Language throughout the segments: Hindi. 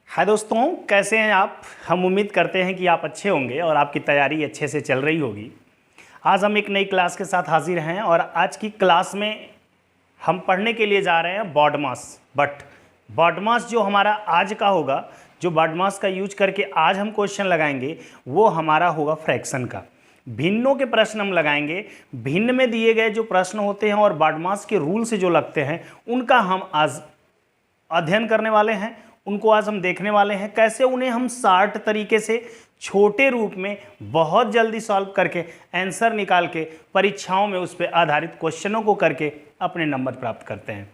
हाय दोस्तों, कैसे हैं आप। हम उम्मीद करते हैं कि आप अच्छे होंगे और आपकी तैयारी अच्छे से चल रही होगी। आज हम एक नई क्लास के साथ हाजिर हैं और आज की क्लास में हम पढ़ने के लिए जा रहे हैं बॉडमास। बॉडमास जो हमारा आज का होगा, जो बॉडमास का यूज करके आज हम क्वेश्चन लगाएंगे वो हमारा होगा फ्रैक्शन का। भिन्नों के प्रश्न हम लगाएंगे। भिन्न में दिए गए जो प्रश्न होते हैं और बॉडमास के रूल से जो लगते हैं उनका हम आज अध्ययन करने वाले हैं। उनको आज हम देखने वाले हैं कैसे उन्हें हम शार्ट तरीके से छोटे रूप में बहुत जल्दी सॉल्व करके आंसर निकाल के परीक्षाओं में उस पर आधारित क्वेश्चनों को करके अपने नंबर प्राप्त करते हैं।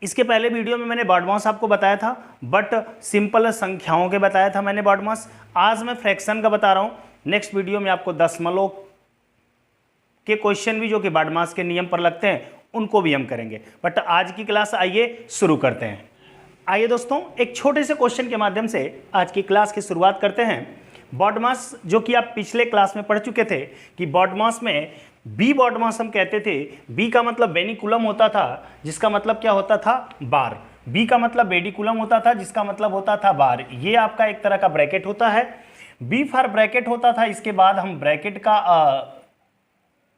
इसके पहले वीडियो में मैंने बॉडमास आपको बताया था, बट सिंपल संख्याओं के बताया था मैंने बॉडमास। आज मैं फ्रैक्शन का बता रहा हूँ। नेक्स्ट वीडियो में आपको दशमलव के क्वेश्चन भी जो कि बॉडमास के नियम पर लगते हैं उनको भी हम करेंगे। बट आज की क्लास आइए शुरू करते हैं। आइए दोस्तों, एक छोटे से क्वेश्चन के माध्यम से आज की क्लास की शुरुआत करते हैं। बॉडमास जो कि आप पिछले क्लास में पढ़ चुके थे कि बॉडमास में बी बॉडमास हम कहते थे। बी का मतलब बेनिकुलम होता था, जिसका मतलब क्या होता था, बार। बी का मतलब बेडिकुलम होता था, जिसका मतलब होता था बार। ये आपका एक तरह का ब्रैकेट होता है। बी फॉर ब्रैकेट होता था। इसके बाद हम ब्रैकेट का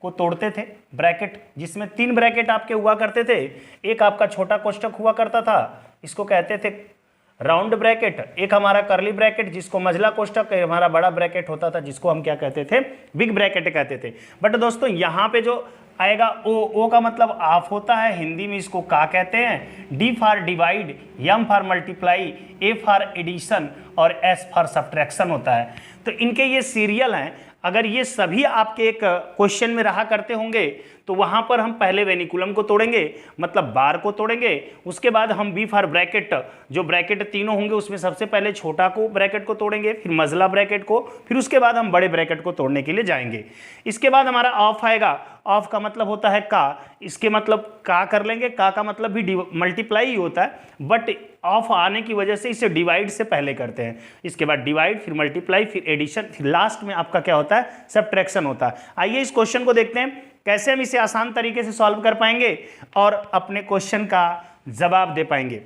को तोड़ते थे। ब्रैकेट जिसमें 3 ब्रैकेट आपके हुआ करते थे। एक आपका छोटा कोष्ठक हुआ करता था, इसको कहते थे राउंड ब्रैकेट। एक हमारा करली ब्रैकेट जिसको मझला कोष्ठक, हमारा बड़ा ब्रैकेट होता था जिसको हम क्या कहते थे, बिग ब्रैकेट कहते थे। बट दोस्तों यहाँ पे जो आएगा ओ का मतलब ऑफ होता है, हिंदी में इसको का कहते हैं। D for divide, M for multiply, A for addition और एस फॉर सब्ट्रैक्शन होता है। तो इनके ये सीरियल हैं। अगर ये सभी आपके एक क्वेश्चन में रहा करते होंगे तो वहां पर हम पहले वेनिकुलम को तोड़ेंगे, मतलब बार को तोड़ेंगे। उसके बाद हम बी फॉर ब्रैकेट, जो ब्रैकेट तीनों होंगे उसमें सबसे पहले छोटा को ब्रैकेट को तोड़ेंगे, फिर मझला ब्रैकेट को, फिर उसके बाद हम बड़े ब्रैकेट को तोड़ने के लिए जाएंगे। इसके बाद हमारा ऑफ आएगा। ऑफ का मतलब होता है का। इसके मतलब का कर लेंगे। का मतलब भी मल्टीप्लाई ही होता है, बट ऑफ आने की वजह से इसे डिवाइड से पहले करते हैं। इसके बाद डिवाइड, फिर मल्टीप्लाई, फिर एडिशन, फिर लास्ट में आपका क्या होता है, सब्ट्रैक्शन होता है। आइए इस क्वेश्चन को देखते हैं कैसे हम इसे आसान तरीके से सॉल्व कर पाएंगे और अपने क्वेश्चन का जवाब दे पाएंगे।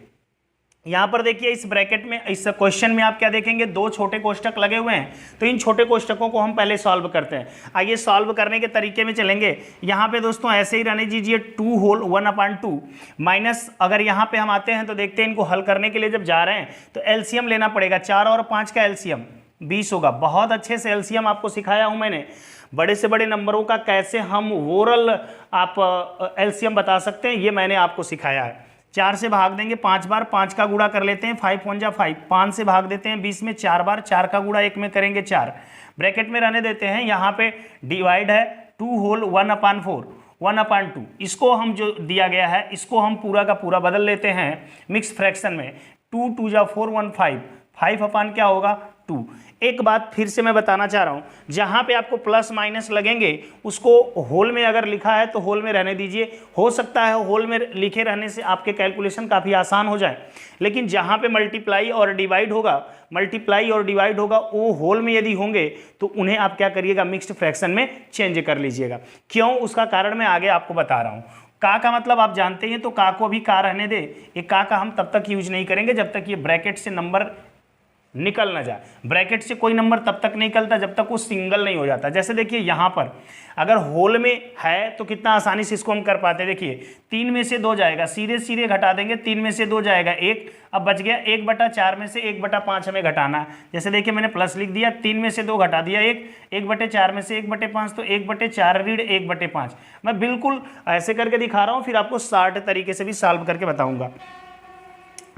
यहां पर देखिए इस ब्रैकेट में, इस क्वेश्चन में आप क्या देखेंगे, 2 छोटे कोष्ठक लगे हुए हैं। तो इन छोटे कोष्ठकों को हम पहले सॉल्व करते हैं। आइए सॉल्व करने के तरीके में चलेंगे। यहां पे दोस्तों ऐसे ही रहने दीजिए, 2 होल 1/2 माइनस, अगर यहां पे हम आते हैं तो देखते हैं इनको हल करने के लिए जब जा रहे हैं तो एलसीएम लेना पड़ेगा। 4 और 5 का एलसीएम 20 होगा। बहुत अच्छे से एलसीएम आपको सिखाया हूं मैंने। बड़े से बड़े नंबरों का कैसे हम ओरल आप एलसीएम बता सकते हैं, ये मैंने आपको सिखाया है। 4 से भाग देंगे 5 बार, 5 का गुणा कर लेते हैं, 5 1 जा 5। 5 से भाग देते हैं 20 में 4 बार, 4 का गुणा 1 में करेंगे 4। ब्रैकेट में रहने देते हैं। यहाँ पे डिवाइड है 2 होल 1/4, 1/2। इसको हम जो दिया गया है इसको हम पूरा का पूरा बदल लेते हैं मिक्स फ्रैक्शन में। 2 2 जा 4 1 5, 5 क्या होगा 2। एक बात फिर से मैं बताना चाह रहा हूं, जहां पे आपको प्लस माइनस लगेंगे उसको होल में अगर लिखा है तो होल में रहने दीजिए। हो सकता है होल में लिखे रहने से आपके कैलकुलेशन काफ़ी आसान हो जाए, लेकिन जहां पे मल्टीप्लाई और डिवाइड होगा वो होल में यदि होंगे तो उन्हें आप क्या करिएगा, मिक्स्ड फ्रैक्शन में चेंज कर लीजिएगा। क्यों, उसका कारण मैं आगे आपको बता रहा हूँ। का मतलब आप जानते हैं, तो का को अभी का रहने दे। ये का हम तब तक यूज नहीं करेंगे जब तक ये ब्रैकेट से नंबर निकल ना जाए। ब्रैकेट से कोई नंबर तब तक निकलता जब तक वो सिंगल नहीं हो जाता। जैसे देखिए यहाँ पर अगर होल में है तो कितना आसानी से इसको हम कर पाते हैं। देखिए 3 में से 2 जाएगा, सीधे सीधे घटा देंगे। 3 में से 2 जाएगा 1, अब बच गया 1/4 में से 1/5 हमें घटाना है। जैसे देखिए मैंने प्लस लिख दिया, 3 में से 2 घटा दिया 1, 1/4 में से 1/5 तो 1/4 ऋण 1/5। मैं बिल्कुल ऐसे करके दिखा रहा हूँ, फिर आपको शार्ट तरीके से भी सॉल्व करके बताऊँगा।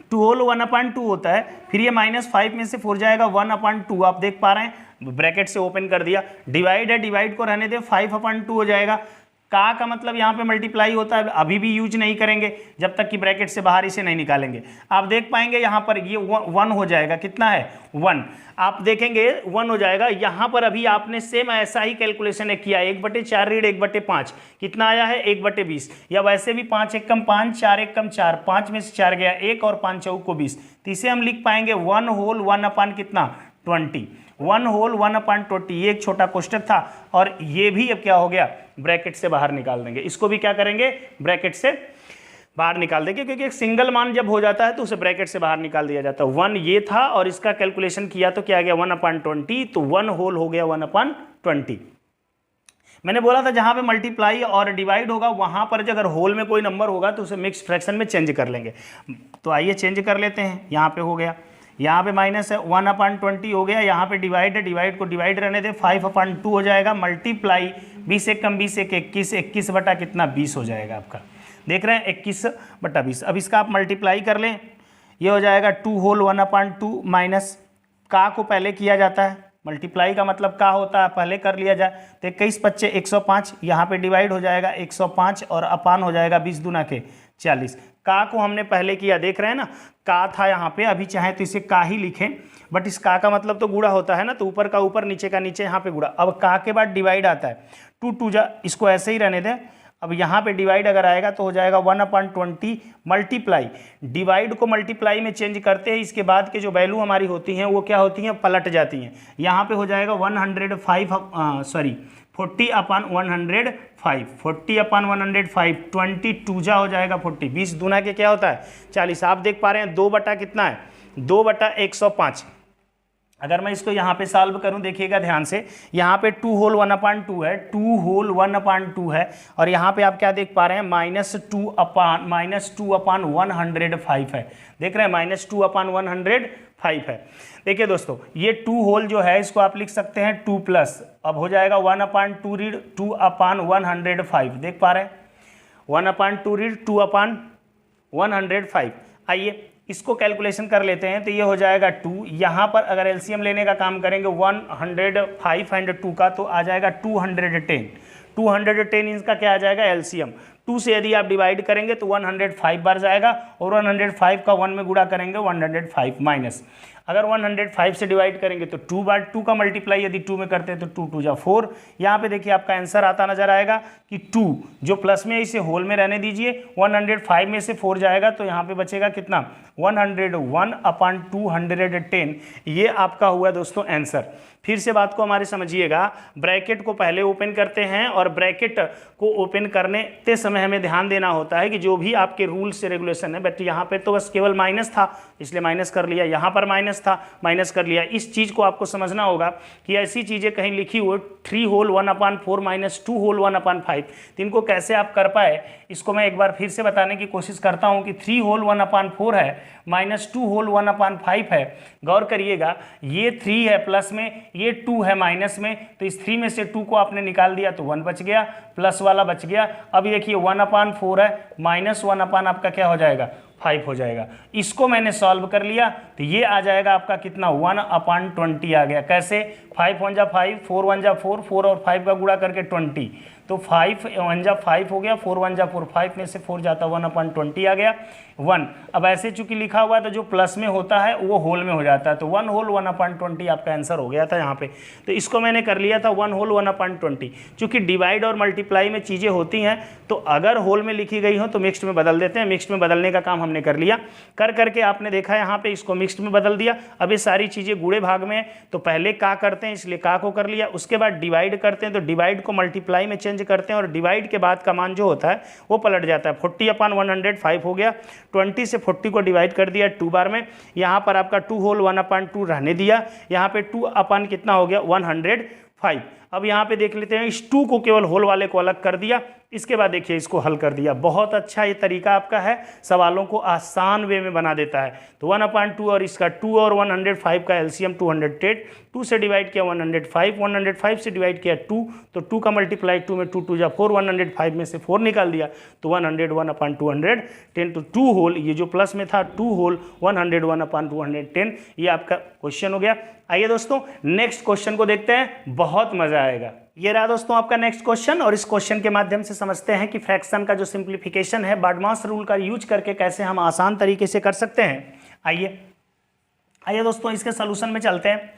2 होल 1/2 होता है, फिर ये -5 में से 4 जाएगा 1/2। आप देख पा रहे हैं, ब्रैकेट से ओपन कर दिया। डिवाइड है, डिवाइड को रहने दे, 5/2 हो जाएगा। का मतलब यहाँ पे मल्टीप्लाई होता है, अभी भी यूज नहीं करेंगे जब तक कि ब्रैकेट से बाहर इसे नहीं निकालेंगे। आप देख पाएंगे यहाँ पर ये 1 हो जाएगा। कितना है 1, आप देखेंगे 1 हो जाएगा। यहाँ पर अभी आपने सेम ऐसा ही कैलकुलेशन किया, 1/4 ऋण 1/5 कितना आया है 1/20, या वैसे भी 5 1 कम 5, 4 1 कम 4, 5 में से 4 गया 1 और 5 चौको 20। तो इसे हम लिख पाएंगे 1 होल 1 कितना 20, 1 होल 1/20। ये एक छोटा कोष्ठक था और ये भी अब क्या हो गया, ब्रैकेट से बाहर निकाल देंगे। इसको भी क्या करेंगे, ब्रैकेट से बाहर निकाल देंगे, क्योंकि एक सिंगल मान जब हो जाता है तो उसे ब्रैकेट से बाहर निकाल दिया जाता है। 1 ये था और इसका कैलकुलेशन किया तो क्या आ गया 1/20, तो 1 होल हो गया 1/20। मैंने बोला था जहां पे मल्टीप्लाई और डिवाइड होगा वहां पर अगर होल में कोई नंबर होगा तो उसे मिक्स फ्रैक्शन में चेंज कर लेंगे। तो आइए चेंज कर लेते हैं। यहाँ पे हो गया, यहाँ पे माइनस है, 1/20 हो गया, यहाँ पे डिवाइड है, डिवाइड को डिवाइड रहने दे, 5/2 हो जाएगा, मल्टीप्लाई 20 एक कम 20 एक 21, 21 बटा कितना 20 हो जाएगा आपका, देख रहे हैं 21/20। अब इसका आप मल्टीप्लाई कर लें, ये हो जाएगा 2 होल 1/2 माइनस का को पहले किया जाता है, मल्टीप्लाई का मतलब का होता है पहले कर लिया जाए, तो 21 25 105, यहाँ पे डिवाइड हो जाएगा 105 और अपान हो जाएगा 20 दूना के 40। का को हमने पहले किया, देख रहे हैं ना, का था यहाँ पे, अभी चाहे तो इसे का ही लिखें, बट इस का मतलब तो गुणा होता है ना, तो ऊपर का ऊपर नीचे का नीचे, यहाँ पे गुणा। अब का के बाद डिवाइड आता है, 2 2 जा, इसको ऐसे ही रहने दें। अब यहाँ पे डिवाइड अगर आएगा तो हो जाएगा 1/20 मल्टीप्लाई, डिवाइड को मल्टीप्लाई में चेंज करते हैं, इसके बाद के जो वैल्यू हमारी होती हैं वो क्या होती हैं, पलट जाती हैं। यहाँ पे हो जाएगा 40/105, 40/105, 22 जा हो जाएगा 40, 20 दूना के क्या होता है 40। आप देख पा रहे हैं 2 बटा कितना है, 2/105। अगर मैं इसको यहाँ पे सॉल्व करूँ, देखिएगा ध्यान से, यहाँ पे 2 होल 1/2 है, 2 होल 1/2 है, और यहाँ पे आप क्या देख पा रहे हैं -2/105 है, देख रहे हैं -2/105 है। देखिए दोस्तों, ये 2 होल जो है इसको आप लिख सकते हैं 2 प्लस, अब हो जाएगा 1/2 रीड 2/105, देख पा रहे हैं 1/2 रीड 2/105। आइए इसको कैलकुलेशन कर लेते हैं, तो ये हो जाएगा 2, यहाँ पर अगर एलसीएम लेने का काम करेंगे 105 एंड 2 का, तो आ जाएगा 210, 210 इसका क्या आ जाएगा एलसीएम। 2 से यदि आप डिवाइड करेंगे तो 105 बार जाएगा, और 105 का 1 में गुणा करेंगे 105 माइनस, अगर 105 से डिवाइड करेंगे तो 2 बार 2 का मल्टीप्लाई यदि 2 में करते हैं तो 2 2 जा 4। यहाँ पे देखिए आपका आंसर आता नजर आएगा कि 2 जो प्लस में इसे होल में रहने दीजिए, 105 में से 4 जाएगा तो यहाँ पे बचेगा कितना 101/210, ये आपका हुआ दोस्तों आंसर। फिर से बात को हमारे समझिएगा, ब्रैकेट को पहले ओपन करते हैं, और ब्रैकेट को ओपन करने के समय हमें ध्यान देना होता है कि जो भी आपके रूल्स से रेगुलेशन है, बट यहाँ पे तो बस केवल माइनस था इसलिए माइनस कर लिया, यहाँ पर माइनस था माइनस कर लिया। इस चीज़ को आपको समझना होगा कि ऐसी चीज़ें कहीं लिखी हुई 3 होल 1/4 माइनस 2 होल 1/5, तो इनको कैसे आप कर पाए, इसको मैं एक बार फिर से बताने की कोशिश करता हूँ कि 3 होल 1/4 है माइनस 2 होल 1/5 है। गौर करिएगा, ये 3 है प्लस में, ये 2 है माइनस में, तो इस 3 में से 2 को आपने निकाल दिया तो 1 बच गया, प्लस वाला बच गया। अब देखिए 1/4 है माइनस 1 आपका क्या हो जाएगा 5 हो जाएगा। इसको मैंने सॉल्व कर लिया तो ये आ जाएगा आपका कितना 1/20 आ गया। कैसे, 5 1 जा 5, 4 1 जा 4, 4 और 5 का गुणा करके 20, तो 5 1 जा 5 हो गया, 4 1 जा 4, 5 में से 4 जाता 1/20 आ गया 1। अब ऐसे चूंकि लिखा हुआ है तो जो प्लस में होता है वो होल में हो जाता है, तो 1 होल 1/20 आपका आंसर हो गया था यहाँ पे। तो इसको मैंने कर लिया था 1 होल 1/20। चूंकि डिवाइड और मल्टीप्लाई में चीज़ें होती हैं तो अगर होल में लिखी गई हो तो मिक्स्ड में बदल देते हैं, मिक्स्ड में बदलने का काम हमने कर लिया। कर करके आपने देखा यहाँ पे इसको मिक्स्ड में बदल दिया। अब ये सारी चीज़ें गुणे भाग में है तो पहले का करते हैं इसलिए का को कर लिया, उसके बाद डिवाइड करते हैं तो डिवाइड को मल्टीप्लाई में चेंज करते हैं और डिवाइड के बाद का मान जो होता है वो पलट जाता है। 40/105 हो गया, 20 से 40 को डिवाइड कर दिया 2 बार में, यहाँ पर आपका 2 होल 1/2 रहने दिया, यहाँ पे 2 अपन कितना हो गया 105। अब यहाँ पे देख लेते हैं, इस 2 को केवल होल वाले को अलग कर दिया, इसके बाद देखिए इसको हल कर दिया। बहुत अच्छा ये तरीका आपका है, सवालों को आसान वे में बना देता है। तो 1/2 और इसका 2 और 105 का एलसीएम 210, 2 से डिवाइड किया 105, 105 से डिवाइड किया 2, तो 2 का मल्टीप्लाई 2 में 2 2 जा 4, 105 में से 4 निकाल दिया तो 101/210, तो 2 होल ये जो प्लस में था 2 होल 101/210, ये आपका क्वेश्चन हो गया। आइए दोस्तों नेक्स्ट क्वेश्चन को देखते हैं, बहुत मजा आएगा। ये रहा दोस्तों आपका नेक्स्ट क्वेश्चन, और इस क्वेश्चन के माध्यम से समझते हैं कि फ्रैक्शन का जो सिंप्लीफिकेशन है बार्डमास रूल का यूज करके कैसे हम आसान तरीके से कर सकते हैं। आइए दोस्तों इसके सॉल्यूशन में चलते हैं।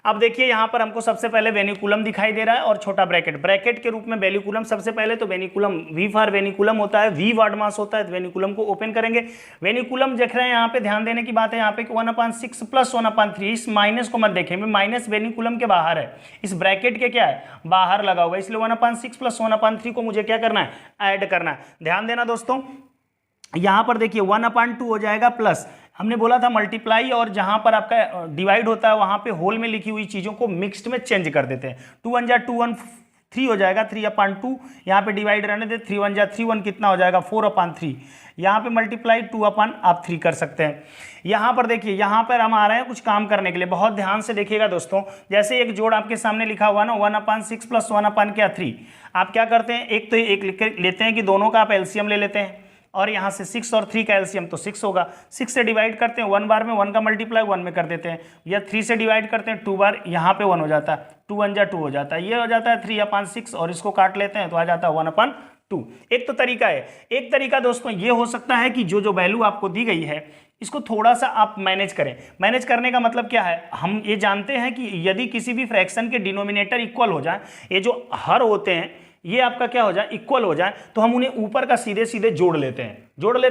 अब देखिए यहाँ पर हमको सबसे पहले वेनिकुलम दिखाई दे रहा है और छोटा ब्रैकेट, ब्रैकेट के रूप में वेनिकुलम। सबसे पहले तो वेनिकुलम वी फॉर वेनिकुलम होता है, वी वार्ड मास होता है, तो वेनिकुलम को ओपन करेंगे। वेनिकुलम देख रहे हैं यहाँ पे, ध्यान देने की बात है यहाँ पे 1/6 प्लस 1/3, इस माइनस को मत देखें, माइनस वेनिकुलम के बाहर है, इस ब्रैकेट के क्या है बाहर लगा हुआ है, इसलिए 1/6 प्लस 1/3 को मुझे क्या करना है ऐड करना है। ध्यान देना दोस्तों, यहाँ पर देखिए 1/2 हो जाएगा प्लस, हमने बोला था मल्टीप्लाई, और जहाँ पर आपका डिवाइड होता है वहाँ पे होल में लिखी हुई चीज़ों को मिक्स्ड में चेंज कर देते हैं। 2 1 जा 2 1 3 हो जाएगा, 3/2 यहाँ पे डिवाइड रहने दे, 3 1 जा 3 1 कितना हो जाएगा 4/3, यहाँ पे मल्टीप्लाई 2/3 कर सकते हैं। यहाँ पर देखिए, यहाँ पर हम आ रहे हैं कुछ काम करने के लिए, बहुत ध्यान से देखिएगा दोस्तों। जैसे एक जोड़ आपके सामने लिखा हुआ ना 1/6 प्लस 1/3, आप क्या करते हैं, एक तो एक लिख लेते हैं कि दोनों का आप एलसीएम ले लेते हैं, और यहाँ से 6 और 3 का एलसीएम तो 6 होगा, 6 से डिवाइड करते हैं 1 बार में, 1 का मल्टीप्लाई 1 में कर देते हैं, या 3 से डिवाइड करते हैं 2 बार, यहाँ पे 1 हो जाता है, 2 1 जा 2 हो जाता है, ये हो जाता है 3/6, और इसको काट लेते हैं तो आ जाता है 1/2। एक तो तरीका है। एक तरीका दोस्तों ये हो सकता है कि जो वैल्यू आपको दी गई है इसको थोड़ा सा आप मैनेज करें। मैनेज करने का मतलब क्या है, हम ये जानते हैं कि यदि किसी भी फ्रैक्शन के डिनोमिनेटर इक्वल हो जाए, ये जो हर होते हैं ये आपका क्या हो जाए, इक्वल हो जाए, तो हम उन्हें ऊपर का सीधे सीधे जोड़ लेते हैं,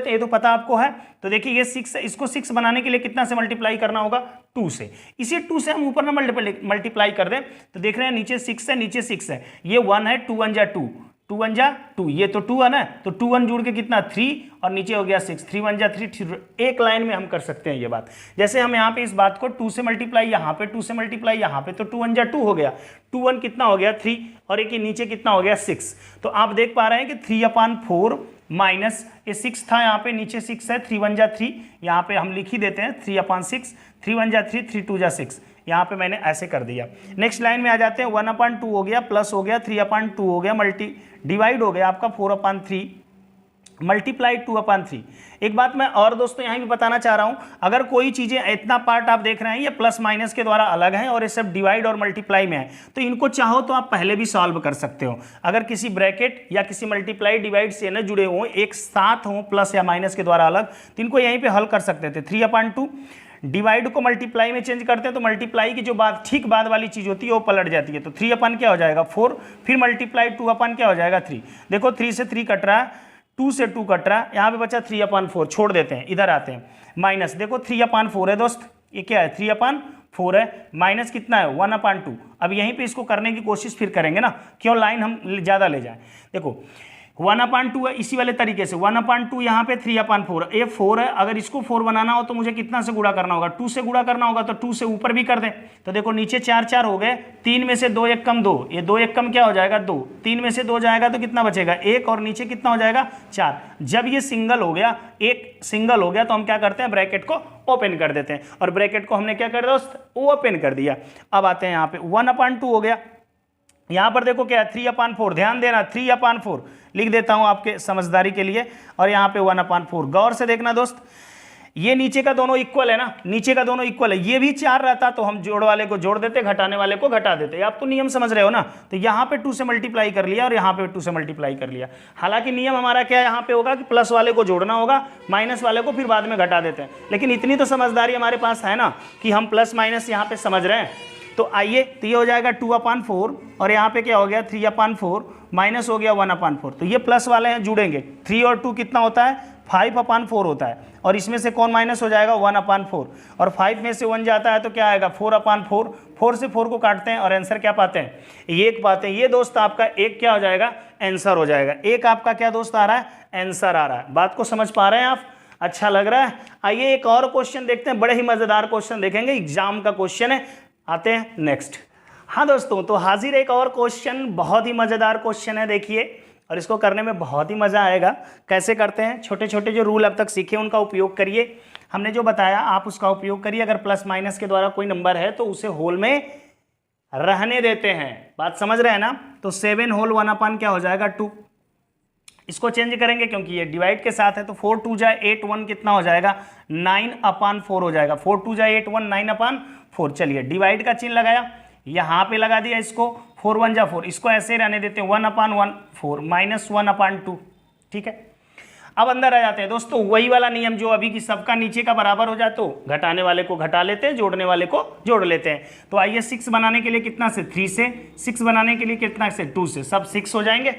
ये तो पता आपको है। तो देखिए ये 6 है, इसको 6 बनाने के लिए कितना से मल्टीप्लाई करना होगा, 2 से। इसी 2 से हम ऊपर ना मल्टीप्लाई कर दें तो देख रहे हैं नीचे 6 है, नीचे 6 है, ये 1 है, 2 1 जा 2, 2 1 जा 2, ये तो 2 है ना, तो 2 1 जुड़ के कितना 3, और नीचे हो गया 6, 3 1 जा 3, एक लाइन में हम कर सकते हैं ये बात। जैसे हम यहाँ पे इस बात को 2 से मल्टीप्लाई, यहाँ पे 2 से मल्टीप्लाई, यहाँ पे तो 2 1 जा 2 हो गया, 2 1 कितना हो गया 3, और एक नीचे कितना हो गया 6। तो आप देख पा रहे हैं कि 3/4 माइनस ये 6 था, यहाँ पे नीचे 6 है, 3 1 जा 3, यहाँ पे हम लिख ही देते हैं 3/6, 3 1 जा 3, 3 2 जा 6, यहाँ पे मैंने ऐसे कर दिया। नेक्स्ट लाइन में आ जाते हैं, 1/2 हो गया, प्लस हो गया, 3/2 हो गया, डिवाइड हो गया आपका 4/3, मल्टीप्लाई 2/3। एक बात मैं और दोस्तों यहाँ भी बताना चाह रहा हूँ, अगर कोई चीज़ें इतना पार्ट आप देख रहे हैं ये प्लस माइनस के द्वारा अलग हैं और ये सब डिवाइड और मल्टीप्लाई में है, तो इनको चाहो तो आप पहले भी सॉल्व कर सकते हो। अगर किसी ब्रैकेट या किसी मल्टीप्लाई डिवाइड से न जुड़े हों, एक साथ हों प्लस या माइनस के द्वारा अलग, तो इनको यहीं पर हल कर सकते थे। 3/2 डिवाइड को मल्टीप्लाई में चेंज करते हैं तो मल्टीप्लाई की जो बात ठीक बाद वाली चीज होती है वो पलट जाती है, तो 3 क्या हो जाएगा 4, फिर मल्टीप्लाई 2 क्या हो जाएगा 3। देखो 3 से 3 कट रहा है, 2 से 2 कट रहा है, यहाँ पे बचा 3/4, छोड़ देते हैं, इधर आते हैं माइनस। देखो 3/4 है दोस्त, ये क्या है 3/4 है, माइनस कितना है 1/2। अब यहीं पे इसको करने की कोशिश फिर करेंगे ना, क्यों लाइन हम ज़्यादा ले जाएं। देखो 1/2 है, इसी वाले तरीके से 1/2 यहाँ पे 3/4, ये 4 है, अगर इसको 4 बनाना हो तो मुझे कितना से गुणा करना होगा, 2 से गुणा करना होगा, तो 2 से ऊपर भी कर दें। तो देखो नीचे 4 4 हो गए, 3 में से 2 1 कम 2, ये 2 1 कम क्या हो जाएगा 2, 3 में से 2 जाएगा तो कितना बचेगा 1, और नीचे कितना हो जाएगा 4। जब ये सिंगल हो गया, एक सिंगल हो गया, तो हम क्या करते हैं ब्रैकेट को ओपन कर देते हैं, और ब्रैकेट को हमने क्या कर दिया दोस्त ओपन कर दिया। अब आते हैं यहाँ पे 1/2 हो गया, यहाँ पर देखो क्या है 3/4, ध्यान देना 3/4 लिख देता हूँ आपके समझदारी के लिए, और यहाँ पे 1/4। गौर से देखना दोस्त, ये नीचे का दोनों इक्वल है ना, नीचे का दोनों इक्वल है, ये भी 4 रहता तो हम जोड़ वाले को जोड़ देते, घटाने वाले को घटा देते। आप तो नियम समझ रहे हो ना, तो यहाँ पे 2 से मल्टीप्लाई कर लिया और यहाँ पे 2 से मल्टीप्लाई कर लिया। हालांकि नियम हमारा क्या यहाँ पे होगा कि प्लस वाले को जोड़ना होगा, माइनस वाले को फिर बाद में घटा देते हैं, लेकिन इतनी तो समझदारी हमारे पास है ना कि हम प्लस माइनस यहाँ पे समझ रहे हैं। तो आइए, तो ये हो जाएगा 2/4, और यहाँ पे क्या हो गया 3/4, माइनस हो गया 1/4। तो ये प्लस वाले हैं जुड़ेंगे, 3 और 2 कितना होता है 5/4 होता है, और इसमें से कौन माइनस हो जाएगा 1/4, और 5 में से 1 जाता है तो क्या आएगा 4/4। 4 से 4 को काटते हैं और आंसर क्या पाते हैं 1 पाते हैं। ये दोस्त आपका एक क्या हो जाएगा आंसर हो जाएगा, एक आपका क्या दोस्त आ रहा है आंसर आ रहा है। बात को समझ पा रहे हैं आप, अच्छा लग रहा है। आइए एक और क्वेश्चन देखते हैं, बड़े ही मजेदार क्वेश्चन देखेंगे, एग्जाम का क्वेश्चन है। आते हैं नेक्स्ट। हाँ दोस्तों, तो हाजिर एक और क्वेश्चन, बहुत ही मज़ेदार क्वेश्चन है, देखिए, और इसको करने में बहुत ही मज़ा आएगा। कैसे करते हैं, छोटे छोटे जो रूल अब तक सीखे उनका उपयोग करिए, हमने जो बताया आप उसका उपयोग करिए। अगर प्लस माइनस के द्वारा कोई नंबर है तो उसे होल में रहने देते हैं, बात समझ रहे हैं ना। तो 7 होल 1/, क्या हो जाएगा 2, इसको चेंज करेंगे क्योंकि ये डिवाइड के साथ है, तो 4 2 जा 8 1 कितना हो जाएगा 9/4 हो जाएगा। 4 2 जा 8 1 9/4। चलिए डिवाइड का चिन्ह लगाया, यहाँ पे लगा दिया इसको, 4 1 जा 4, इसको ऐसे रहने देते हैं 1/4 माइनस 1/2। ठीक है, अब अंदर आ जाते हैं दोस्तों, वही वाला नियम जो अभी की सबका नीचे का बराबर हो जाए तो घटाने वाले को घटा लेते हैं, जोड़ने वाले को जोड़ लेते हैं। तो आइए 6 बनाने के लिए कितना से 3 से, 6 बनाने के लिए कितना से 2 से, सब 6 हो जाएंगे।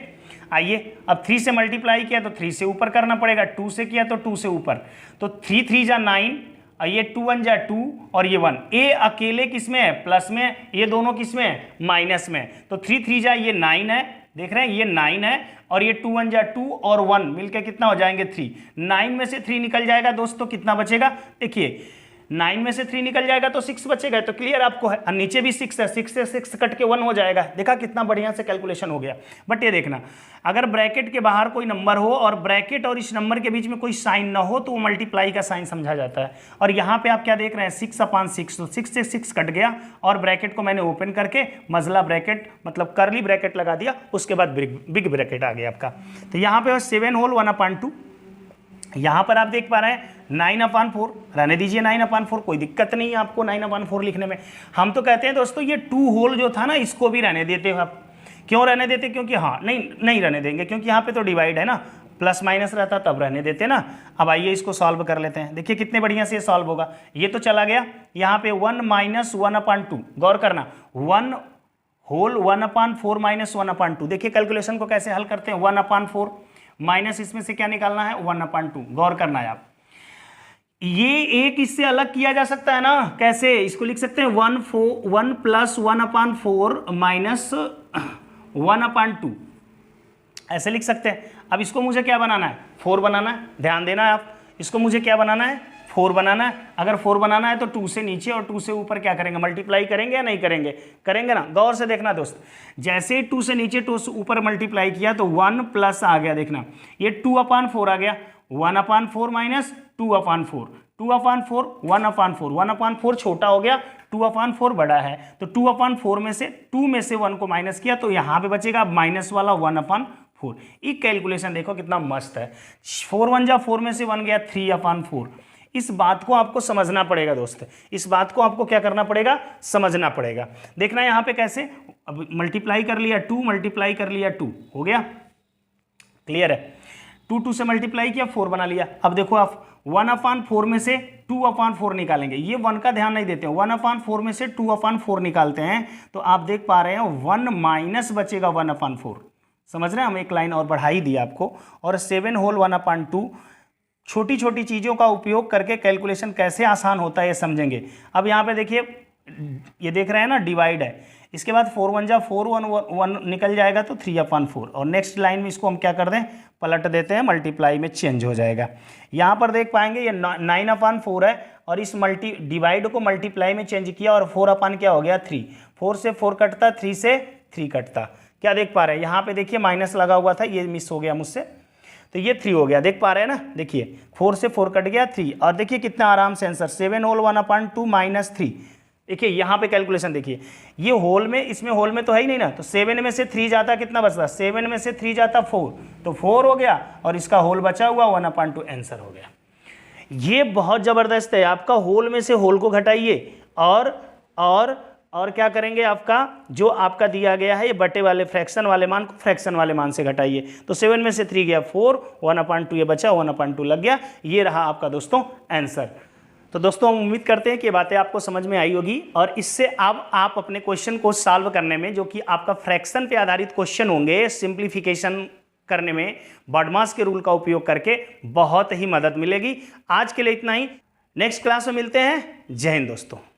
आइए अब 3 से मल्टीप्लाई किया तो 3 से ऊपर करना पड़ेगा, 2 से किया तो 2 से ऊपर, तो 3 3 जा 9, ये 2 1 जा 2 और ये 1। ये अकेले किस में है प्लस में, ये दोनों किस में है माइनस में। तो 3 3 जा ये 9 है, देख रहे हैं ये 9 है और ये 2 1 जा 2 और 1 मिलकर कितना हो जाएंगे 3। 9 में से 3 निकल जाएगा दोस्तों, कितना बचेगा देखिए 9 में से 3 निकल जाएगा तो 6 बचेगा। तो क्लियर आपको है, और नीचे भी 6 है, 6 से 6 कट के 1 हो जाएगा। देखा कितना बढ़िया से कैलकुलेशन हो गया। बट ये देखना, अगर ब्रैकेट के बाहर कोई नंबर हो और ब्रैकेट और इस नंबर के बीच में कोई साइन ना हो तो वो मल्टीप्लाई का साइन समझा जाता है। और यहाँ पे आप क्या देख रहे हैं 6/6, तो 6 से 6 कट गया और ब्रैकेट को मैंने ओपन करके मजला ब्रैकेट मतलब करली ब्रैकेट लगा दिया, उसके बाद बिग ब्रैकेट आ गया आपका। तो यहाँ पे 7 होल 1/2। यहाँ पर आप देख पा रहे हैं 9/4, रहने दीजिए 9/4, कोई दिक्कत नहीं है आपको 9/4 लिखने में। हम तो कहते हैं दोस्तों ये 2 होल जो था ना इसको भी रहने देते हो आप। क्यों रहने देते? क्योंकि हाँ नहीं रहने देंगे, क्योंकि यहाँ पे तो डिवाइड है ना, प्लस माइनस रहता तब रहने देते ना। अब आइए इसको सॉल्व कर लेते हैं, देखिए कितने बढ़िया से सॉल्व होगा। ये तो चला गया, यहाँ पे 1 - 1/2, गौर करना 1 होल 1/4 - 1/2। देखिए कैलकुलेशन को कैसे हल करते हैं, 1/4 माइनस इसमें से क्या निकालना है 1/2, गौर करना है आप। ये एक इससे अलग किया जा सकता है ना, कैसे? इसको लिख सकते हैं 1 + 1/4 माइनस 1/2, ऐसे लिख सकते हैं। अब इसको मुझे क्या बनाना है 4 बनाना है, ध्यान देना है आप। इसको मुझे क्या बनाना है 4 बनाना है। अगर 4 बनाना है तो 2 से नीचे और 2 से ऊपर क्या करेंगे, मल्टीप्लाई करेंगे या नहीं करेंगे? करेंगे ना। गौर से देखना दोस्त, जैसे ही 2 से नीचे 2 से ऊपर मल्टीप्लाई किया तो 1 प्लस आ गया, देखना ये 2/4 आ गया, 1/4 माइनस 2/4, 2/4 1/4, 1/4 छोटा हो गया, 2/4 बड़ा है। तो 2/4 में से 2 में से 1 को माइनस किया तो यहाँ पे बचेगा माइनस वाला 1/4। ये कैलकुलेशन देखो कितना मस्त है। 4 1 जा 4 में से 1 गया 3/4। इस बात को आपको समझना पड़ेगा दोस्त, इस बात को आपको क्या करना पड़ेगा, समझना पड़ेगा। देखना यहाँ पे कैसे, अब मल्टीप्लाई कर लिया 2, मल्टीप्लाई कर लिया 2, हो गया, क्लियर है। 2 से मल्टीप्लाई किया 4 बना लिया। अब देखो आप 1/4 में से 2/4 निकालेंगे, ये 1 का ध्यान नहीं देते हैं। 1/4 में से 2/4 निकालते हैं तो आप देख पा रहे हैं 1 माइनस बचेगा 1/4। समझ रहे हैं, हम एक लाइन और बढ़ा ही दिया आपको। और 7 होल 1/2, छोटी छोटी चीज़ों का उपयोग करके कैलकुलेशन कैसे आसान होता है ये समझेंगे। अब यहाँ पे देखिए, ये देख रहे हैं ना डिवाइड है, इसके बाद 4 1 जा 4, 1 निकल जाएगा तो 3/4। और नेक्स्ट लाइन में इसको हम क्या कर दें, पलट देते हैं, मल्टीप्लाई में चेंज हो जाएगा। यहाँ पर देख पाएंगे ये 9/4 है और इस डिवाइड को मल्टीप्लाई में चेंज किया और 4 क्या हो गया 3। 4 से 4 कटता, 3 से 3 कटता। क्या देख पा रहे हैं, यहाँ पे देखिए माइनस लगा हुआ था, ये मिस हो गया मुझसे, तो ये 3 हो गया। देख पा रहे हैं ना, देखिए 4 से 4 कट गया 3। और देखिए कितना आराम से आंसर 7 होल 1/2 माइनस 3। देखिए यहाँ पे कैलकुलेशन देखिए, ये होल में, इसमें होल में तो है ही नहीं ना, तो 7 में से 3 जाता कितना बचता, 7 में से 3 जाता 4, तो 4 हो गया और इसका होल बचा हुआ 1/2 आंसर हो गया। ये बहुत ज़बरदस्त है। आपका होल में से होल को घटाइए और क्या करेंगे, आपका जो आपका दिया गया है ये बटे वाले फ्रैक्शन वाले मान को फ्रैक्शन वाले मान से घटाइए। तो 7 में से 3 गया 4, 1/2 ये बचा, 1/2 लग गया। ये रहा आपका दोस्तों आंसर। तो दोस्तों हम उम्मीद करते हैं कि बातें आपको समझ में आई होगी और इससे अब आप अपने क्वेश्चन को सॉल्व करने में, जो कि आपका फ्रैक्शन पे आधारित क्वेश्चन होंगे, सिंप्लीफिकेशन करने में बॉडमास के रूल का उपयोग करके बहुत ही मदद मिलेगी। आज के लिए इतना ही, नेक्स्ट क्लास में मिलते हैं। जय हिंद दोस्तों।